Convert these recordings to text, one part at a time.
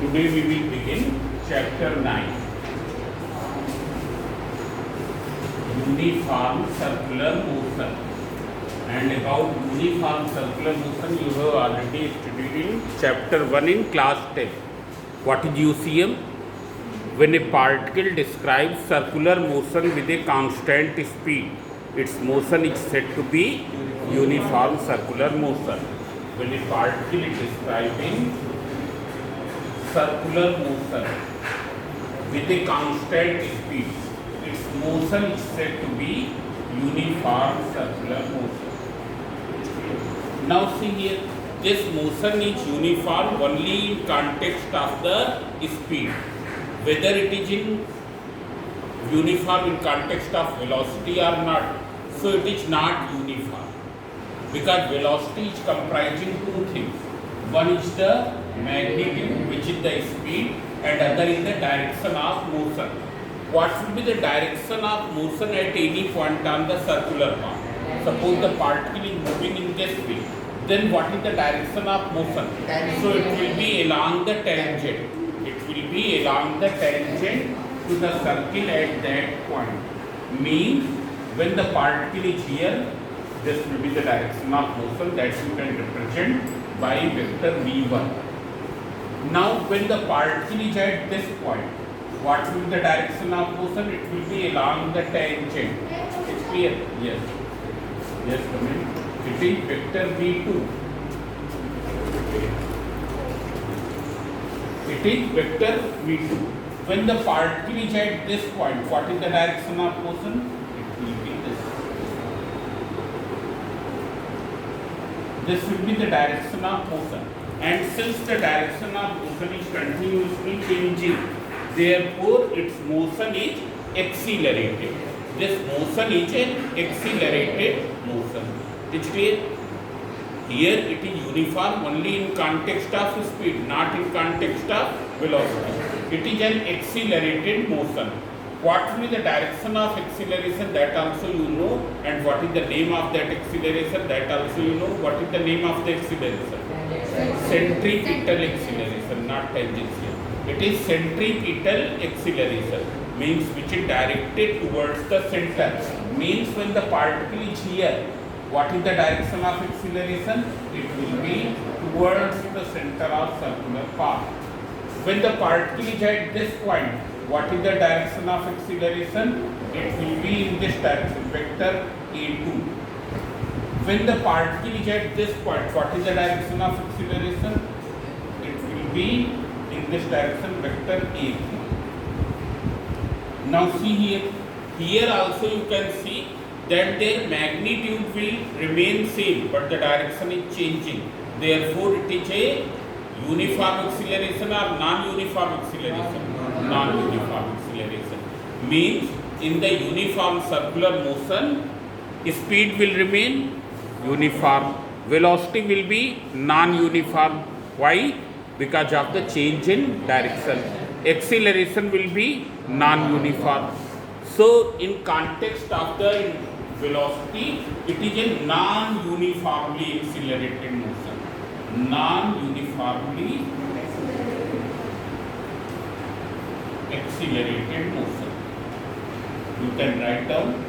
today we will begin chapter 9. Uniform circular motion. And about uniform circular motion you have already studied in chapter 1 in class 10. What is UCM? When a particle describes circular motion with a constant speed, its motion is said to be uniform circular motion. When a particle is describing circular motion with a constant speed, its motion is said to be uniform circular motion. Now see here, this motion is uniform only in context of the speed. Whether it is in uniform in context of velocity or not, so it is not uniform, because velocity is comprising two things. One is the magnitude, which is the speed, and other is the direction of motion. What will be the direction of motion at any point on the circular path? Suppose the particle is moving in this way, then what is the direction of motion? So it will be along the tangent. It will be along the tangent to the circle at that point. Means when the particle is here, this will be the direction of motion that you can represent by vector v1. Now when the particle is at this point, what will be the direction of motion? It will be along the tangent. It's clear? Yes. Yes, come in. It is vector v2. It is vector v2. When the particle is at this point, what is the direction of motion? It will be this. This will be the direction of motion. And since the direction of motion is continuously changing, therefore its motion is accelerated. This motion is an accelerated motion. It's clear? Here it is uniform only in context of speed, not in context of velocity. It is an accelerated motion. What will be the direction of acceleration? That also you know. And what is the name of that acceleration? That also you know. What is the name of the acceleration? Centripetal acceleration, not tangential. It is centripetal acceleration, means which is directed towards the center. Means when the particle is here, what is the direction of acceleration? It will be towards the center of circular path. When the particle is at this point, what is the direction of acceleration? It will be in this direction, vector a2. When the particle is at this point, what is the direction of acceleration? It will be in this direction, vector a3. Now see here, here also you can see that their magnitude will remain same, but the direction is changing. Therefore it is a uniform acceleration or non-uniform acceleration? Non-uniform acceleration. Means in the uniform circular motion, speed will remain uniform, velocity will be non-uniform. Why? Because of the change in direction. Acceleration will be non-uniform. So in context of the velocity, it is a non-uniformly accelerated motion. Non-uniformly accelerated motion. You can write down.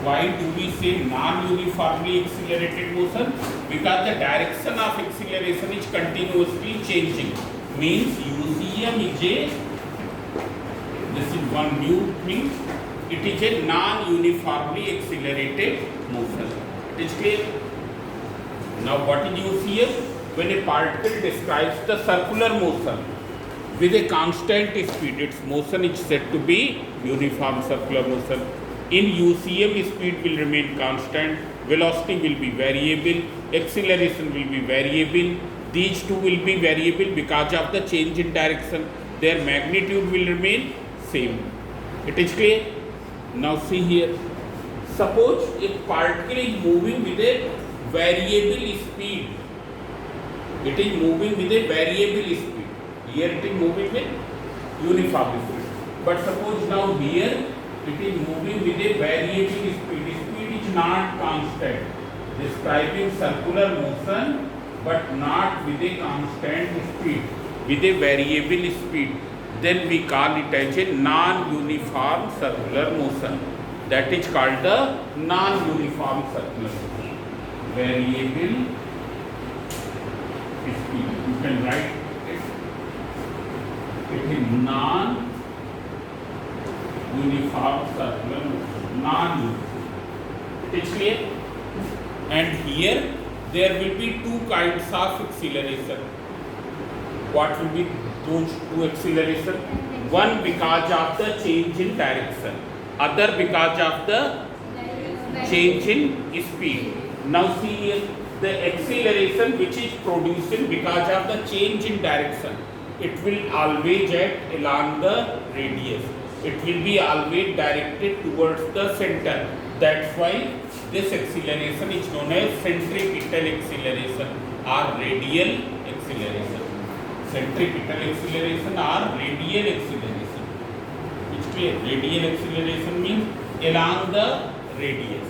Why do we say non-uniformly accelerated motion? Because the direction of acceleration is continuously changing. Means UCM is a, this is one new thing, it is a non-uniformly accelerated motion. It is clear? Now what is UCM? When a particle describes the circular motion with a constant speed, its motion is said to be uniform circular motion. In UCM, speed will remain constant, velocity will be variable, acceleration will be variable. These two will be variable because of the change in direction. Their magnitude will remain same. It is clear? Now see here. Suppose a particle is moving with a variable speed. It is moving with a variable speed. Here it is moving with uniform speed. But suppose now here it is moving with a variable speed. Speed is not constant. Describing circular motion but not with a constant speed, with a variable speed, then we call it as a non-uniform circular motion. That is called the non-uniform circular motion. Variable speed. You can write it. It is non-uniform circular motion. Non-uniform. It is clear? And here there will be two kinds of acceleration. What will be those two acceleration? One because of the change in direction, other because of the change in speed. Now see here, the acceleration which is produced because of the change in direction, it will always act along the radius. It will be always directed towards the center. That's why this acceleration is known as centripetal acceleration or radial acceleration. Centripetal acceleration or radial acceleration. It's clear. Radial acceleration means along the radius.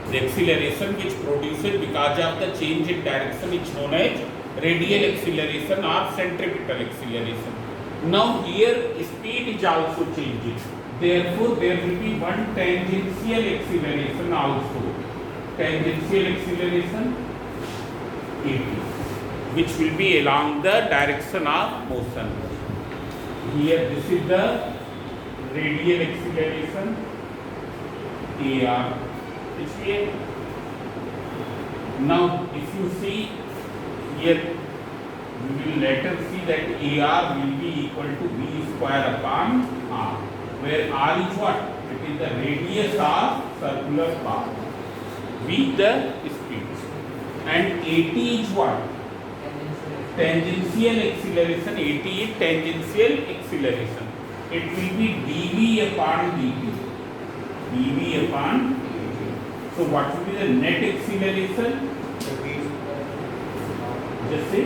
The acceleration which produces because of the change in direction is known as radial acceleration or centripetal acceleration. Now here speed is also changing. Therefore there will be one tangential acceleration also. Tangential acceleration AT, which will be along the direction of motion. Here this is the radial acceleration AR. It's clear? Now if you see here, we will later see that AR will be equal to V square upon R, where R is what? It is the radius of circular path with the speed, and AT is what? Tangential acceleration. AT is tangential acceleration. It will be dV upon dt. dV upon dt. So what will be the net acceleration? Just say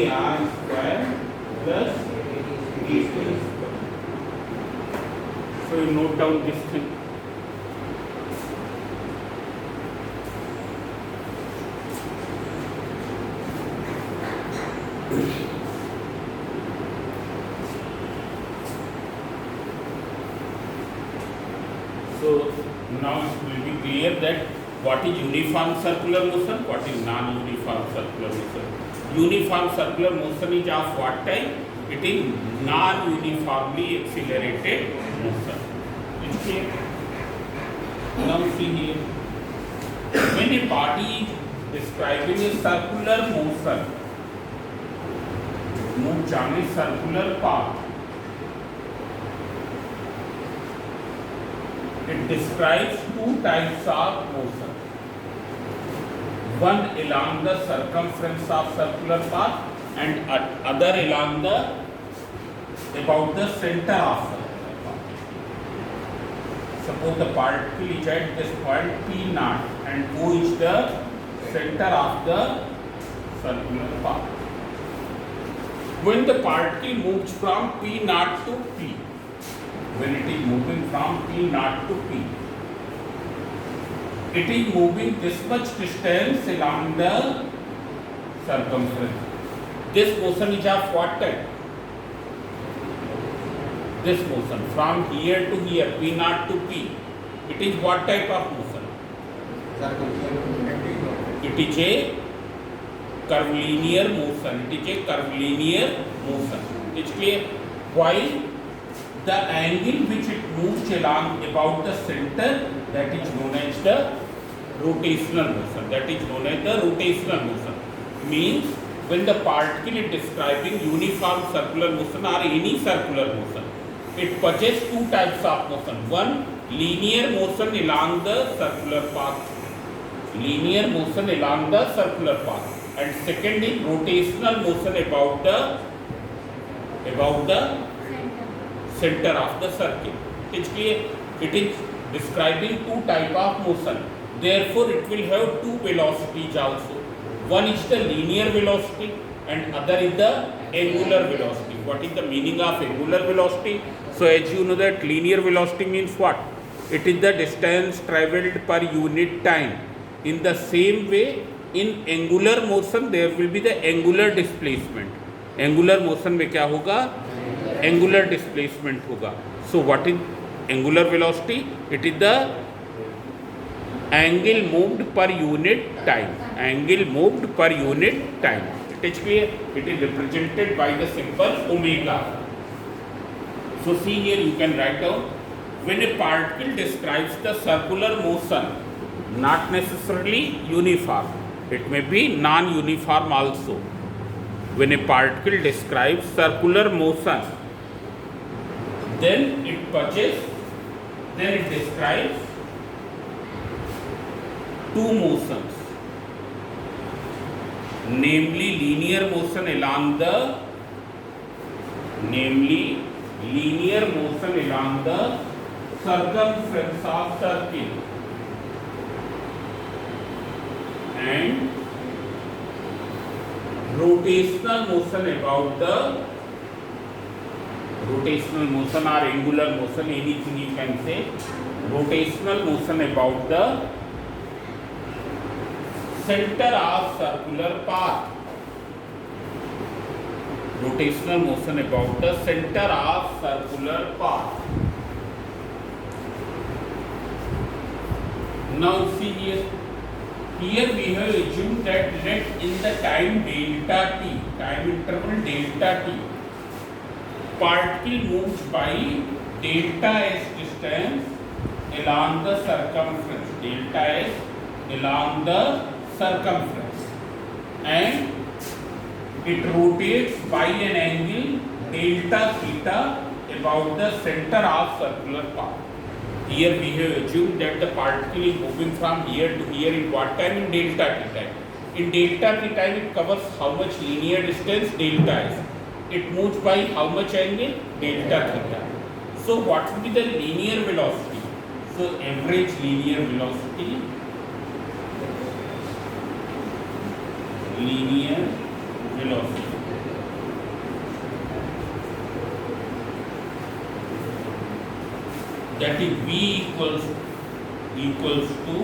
AR square plus AT square. So you note down this thing. So now it will be clear that what is uniform circular motion, what is non-uniform circular motion. Uniform circular motion is of what type? It is non-uniformly accelerated motion. It's clear? Now see here, when a body is describing a circular motion, moves on a circular path, it describes two types of motion. One along the circumference of circular path and other along the about the center of circular path. Suppose the particle is at this point P naught and O is the center of the circular path. When the particle moves from P naught to P, when it is moving from P naught to P, it is moving this much distance along the circumference. This motion is of what type? This motion from here to here, P naught to P, it is what type of motion? It is a curvilinear motion. It is a curvilinear motion. It's clear? While the angle which it moves along about the center, that is known as the rotational motion. That is known as the rotational motion. Means when the particle is describing uniform circular motion or any circular motion, it possesses two types of motion. One, linear motion along the circular path. Linear motion along the circular path. And second is rotational motion about the center of the circle. It is clear? It is describing two type of motion. Therefore, it will have two velocities also. One is the linear velocity and other is the angular velocity. What is the meaning of angular velocity? So, as you know that linear velocity means what? It is the distance travelled per unit time. In the same way, in angular motion there will be the angular displacement. Angular motion में क्या होगा? Angular displacement होगा. So what is angular velocity? It is the angle moved per unit time. Angle moved per unit time. It is clear? It is represented by the symbol omega. So see here, you can write down, when a particle describes the circular motion, not necessarily uniform, it may be non-uniform also. When a particle describes circular motion, then it describes two motions, namely linear motion along the circumference of circle and rotational motion about the rotational motion or angular motion, anything you can say, rotational motion about the center of circular path. Rotational motion about the center of circular path. Now see here. Here we have assumed that let in the time delta t, time interval delta t, particle moves by delta s distance along the circumference, delta s along the circumference, and it rotates by an angle delta theta about the center of circular path. Here we have assumed that the particle is moving from here to here in what time? In delta t time. In delta t time it covers how much linear distance? Delta s. It moves by how much angle? Delta theta. So what will be the linear velocity? So average linear velocity, that is v equals to,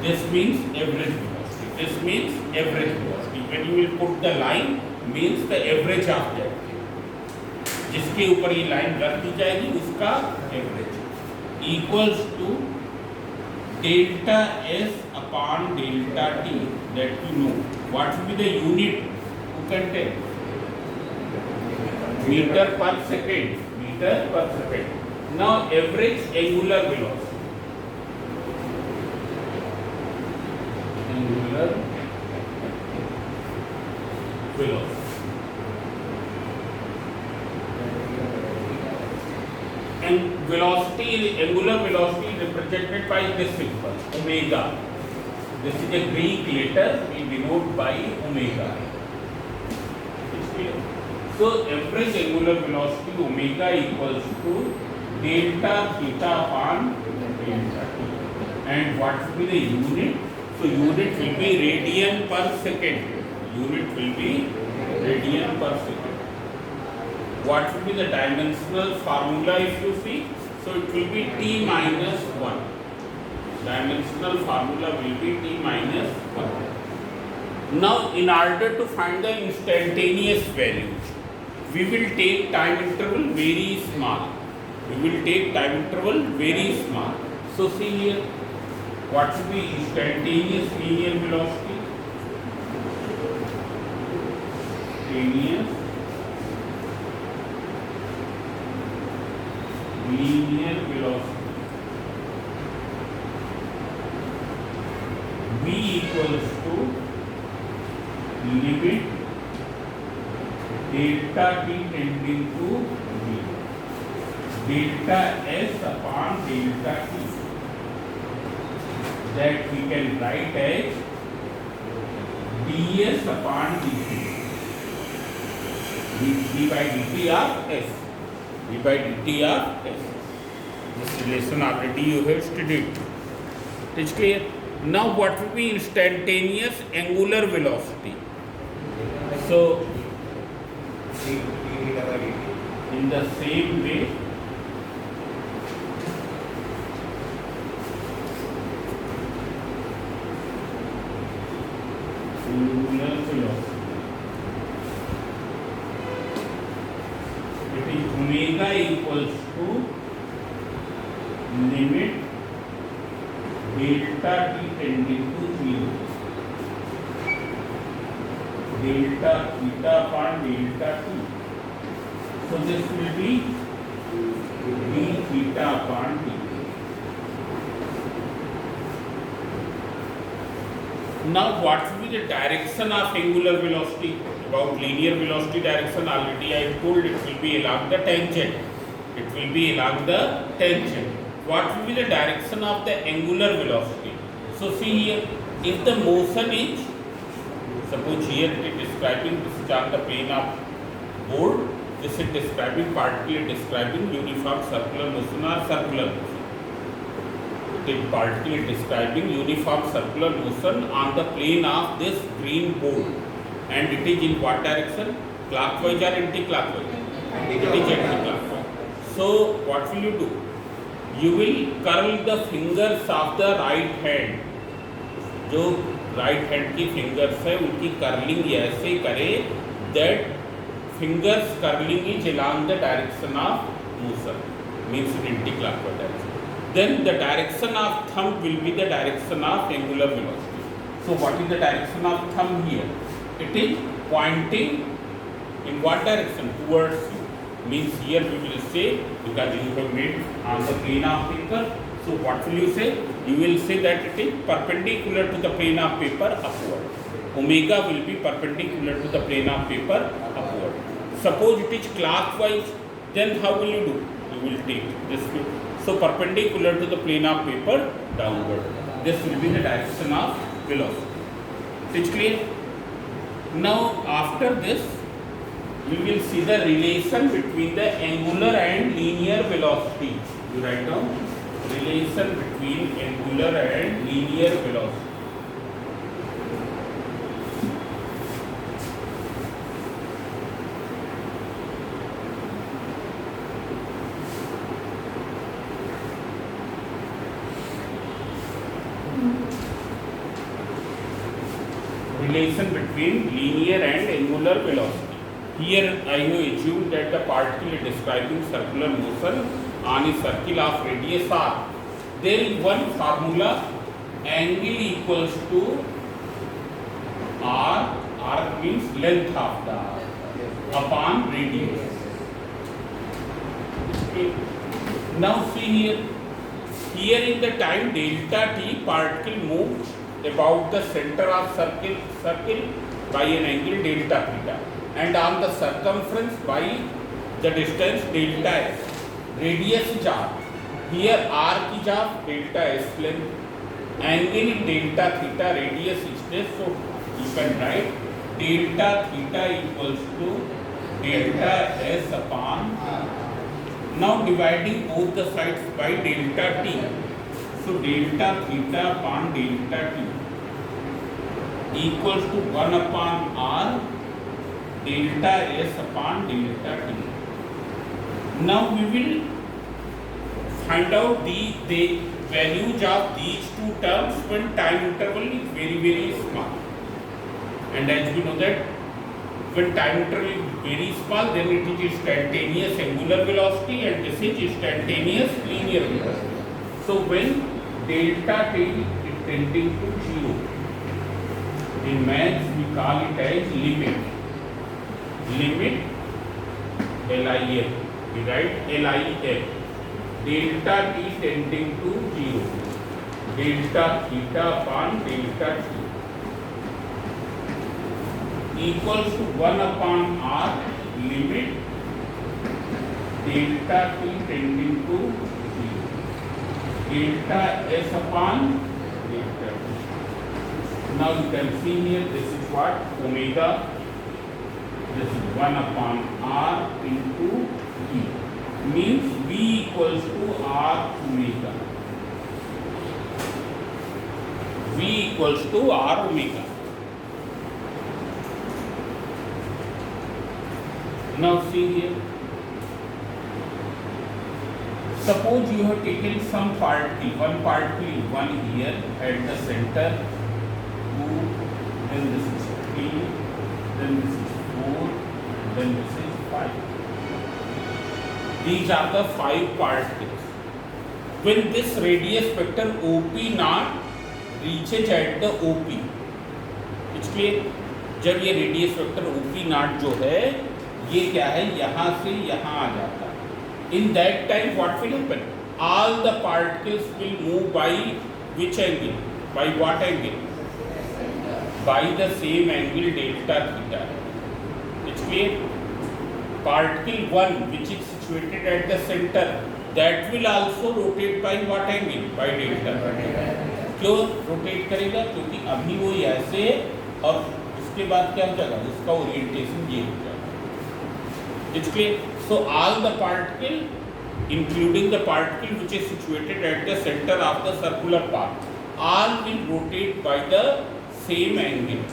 this means average velocity. This means average velocity. When you will put the line, means the average of that. जिसके ऊपर ये line रख दी जाएगी उसका average equals to delta S upon delta T. That you know. What will be the unit? You can take metre per second. Per second. Now average angular velocity. Angular velocity. And angular velocity is represented by this symbol, omega. This is a Greek letter, we denote by omega. It's clear? So average angular velocity omega equals to delta theta upon delta t. And what will be the unit? So unit will be radian per second. Unit will be radian per second. What will be the dimensional formula if you see? So it will be t minus 1. Dimensional formula will be t minus 1. Now in order to find the instantaneous values, we will take time interval very small. So see here, what should be instantaneous linear velocity? Instantaneous linear velocity. V equals to limit delta t tending to v, delta s upon delta t, that we can write as ds upon dt, d by dt of s, d by dt of s. This relation already you have studied. It is clear? Now what will be instantaneous angular velocity? So in the same way, angular velocity. It is omega equals to limit delta t tending to 0, delta theta upon delta t. So this will be d theta upon t. Now what will be the direction of angular velocity? About linear velocity direction already I told, it will be along the tangent. It will be along the tangent. What will be the direction of the angular velocity? So see here, if the motion is, suppose here it is describing, this is on the plane of board, this is describing, partially describing uniform circular motion or circular motion. It is partially describing uniform circular motion on the plane of this green board. And it is in what direction? Clockwise or anti-clockwise? It is anti-clockwise. So what will you do? You will curl the fingers of the right hand. जो right hand की fingers है उनकी curling ऐसे करे that fingers curling is along the direction of motion, means in anti-clockwise direction. Then the direction of thumb will be the direction of angular velocity. So what is the direction of thumb here? It is pointing in what direction? Towards you. Means here we will say, because you have made on the plane of paper, so what will you say? You will say that it is perpendicular to the plane of paper upward. Omega will be perpendicular to the plane of paper upward. Suppose it is clockwise, then how will you do? You will take this way. So perpendicular to the plane of paper downward. This will be the direction of velocity. Is it clear? Now after this, we will see the relation between the angular and linear velocity. You write down relation between angular and linear velocity. Relation between linear and angular velocity. Here I have assumed that the particle is describing circular motion on a circle of radius r. There is one formula, angle equals to r, r means length of the r, upon radius. Okay. Now see here in the time delta t, particle moves about the center of circle by an angle delta theta, and on the circumference by the distance delta s. Radius is r. Here r is of delta s length, angle delta theta, radius is this. So you can write delta theta equals to delta s upon r. Now dividing both the sides by delta t. So delta theta upon delta t equals to 1 upon r delta s upon delta t. Now we will find out the values of these two terms when time interval is very small. And as we know that when time interval is very small, then it is instantaneous angular velocity and this is instantaneous linear velocity. So when delta t is tending to 0, in maths we call it as limit LIL. We write LIL. Delta t tending to 0, delta theta upon delta t equals to 1 upon r limit delta t tending to 0, delta s upon delta t. Now you can see here, this is what? Omega. This is 1 upon r into v. Means v equals to r omega. V equals to r omega. Now see here. Suppose you have taken some particle, one particle, one here at the center, 2, then this is 3, then this is 4, then this is 5. These are the 5 particles. When this radius vector OP naught reaches at the OP, इसलिए जब ये radius vector OP naught जो है ये क्या है, यहाँ से यहाँ आ जाता है. In that time what will happen? All the particles will move by which angle? By what angle? By the same angle delta theta. It's clear? Particle 1 which is situated at the center, that will also rotate by what angle? By delta. क्यों rotate करेगा? क्योंकि अभी वो ऐसे और उसके बाद क्या हो जाएगा, इसका ओरिएंटेशन ये हो जाएगा. It's clear? So all the particle, including the particle which is situated at the center of the circular path, all will rotate by the same angle.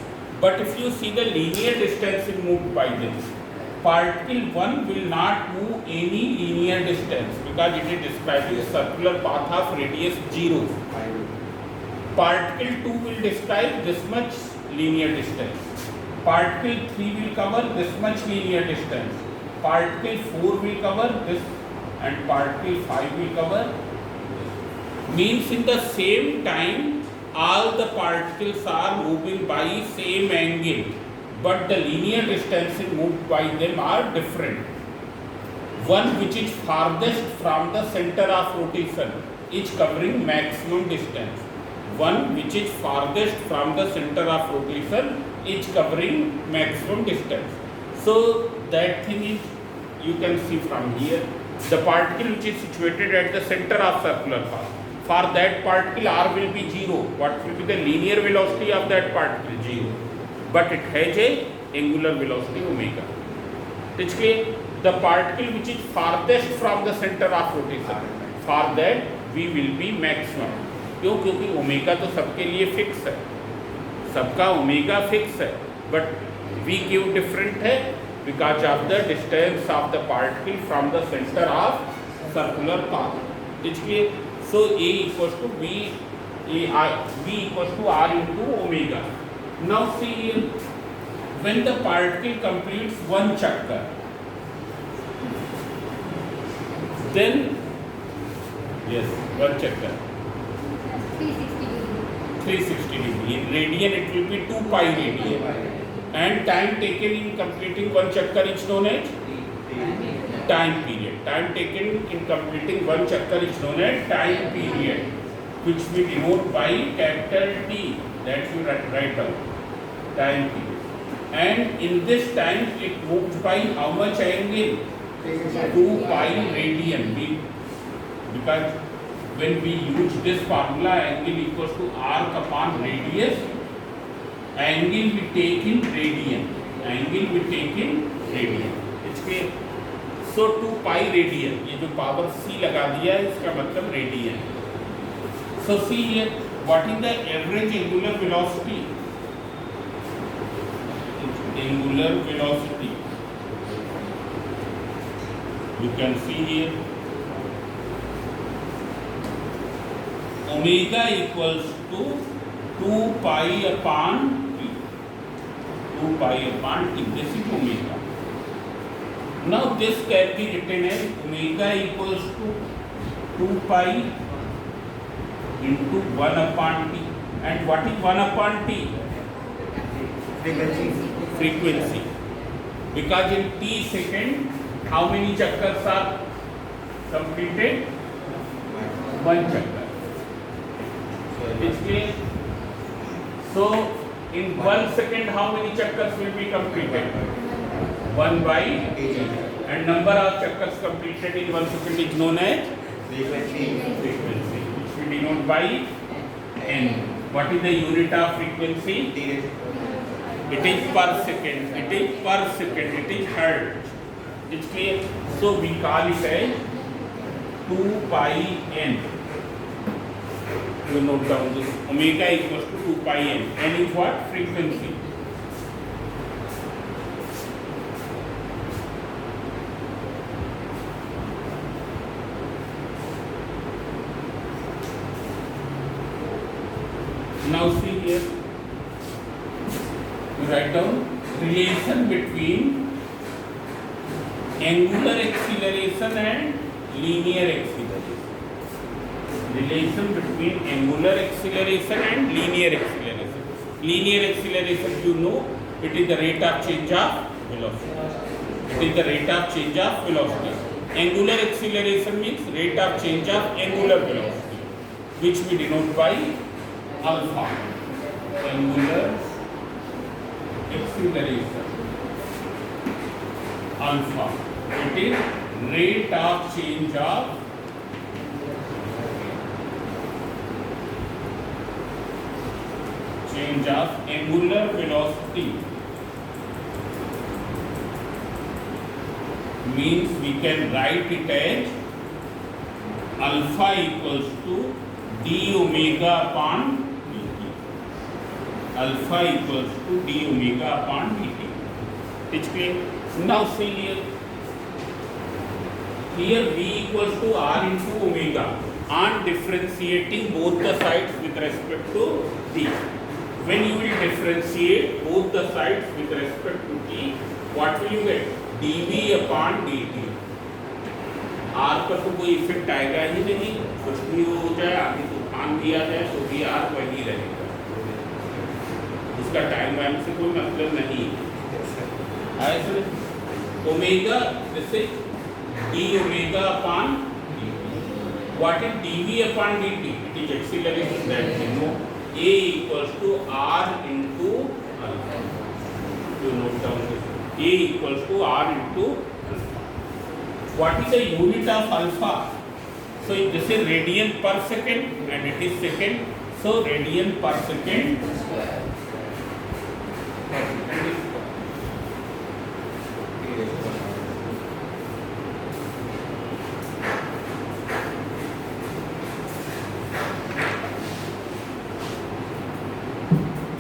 But if you see the linear distance is moved by this, particle 1 will not move any linear distance because it is describing a circular path of radius 0. Particle 2 will describe this much linear distance. Particle 3 will cover this much linear distance. Particle 4 will cover this, and particle 5 will cover. Means in the same time all the particles are moving by same angle, but the linear distances moved by them are different. One which is farthest from the center of rotation is covering maximum distance. One which is farthest from the center of rotation is covering maximum distance. So that thing is, you can see from here, the particle which is situated at the center of circular path, for that particle r will be 0. What will be the linear velocity of that particle? 0. But it has a angular velocity omega. It's clear? The particle which is farthest from the center of rotation, for that v will be maximum. क्यों? क्योंकि omega तो सबके लिए fix है, सबका omega fix है, but v क्यों different है? Because of the distance of the particle from the centre of circular path. इसलिए so a equals to v equals to r into omega. Now see here, when the particle completes one chakkar, then yes, one chakkar 360 degree. In radian it will be 2 pi radian, and time taken in completing one chakkar is known as time period. Time taken in completing one chakkar is known as time period, which we denote by capital T. That we write down, time period. And in this time it moves by how much angle? 2 pi radian. Because when we use this formula, angle equals to arc upon radius, angle we take in radian. Angle we take in radian. It's clear? So 2 pi radian, ये जो power c लगा दिया है इसका मतलब radian. So see here, what is the average angular velocity? Angular velocity, you can see here, omega equals to 2 pi upon t. 2 pi upon t. This is omega. Now this can be written as omega equals to 2 pi into 1 upon t. And what is 1 upon t? Frequency. Because in t second, how many chakkars are completed? 1 chakkar. So in 1 second, how many chakkars will be completed? 1 by 8. And number of chakkars completed in 1 second is known as frequency, which we denote by n. What is the unit of frequency? It is per second. It is per second. It is hertz. It's clear? So we call it as 2 pi n. You note down this. Omega equals to 2 pi n. N is what? Frequency. Now see here, You write down relation between angular acceleration and linear acceleration. Relation between angular acceleration and linear acceleration. Linear acceleration, you know, it is the rate of change of velocity. It is the rate of change of velocity. Angular acceleration means rate of change of angular velocity, which we denote by alpha. Angular acceleration, alpha. It is rate of change of angular velocity. Means we can write it as alpha equals to d omega upon dt. Alpha equals to d omega upon dt. It's clear? Now see here. Here v equals to r into omega. On differentiating both the sides with respect to t. When you will differentiate both the sides with respect to t, what will you get? dv upon dt. r पर तो कोई effect आएगा ही नहीं, कुछ भी हो जाए, आगे तूफान भी आ जाए तो भी r वही रहेगा, उसका टाइम वाइम से कोई मतलब नहीं है। ओमेगा जैसे d omega upon what is dv upon dt? It is acceleration that we know. A equals to r into alpha. You note down this. A equals to r into alpha. What is the unit of alpha? So this is radian per second and it is second. So radian per second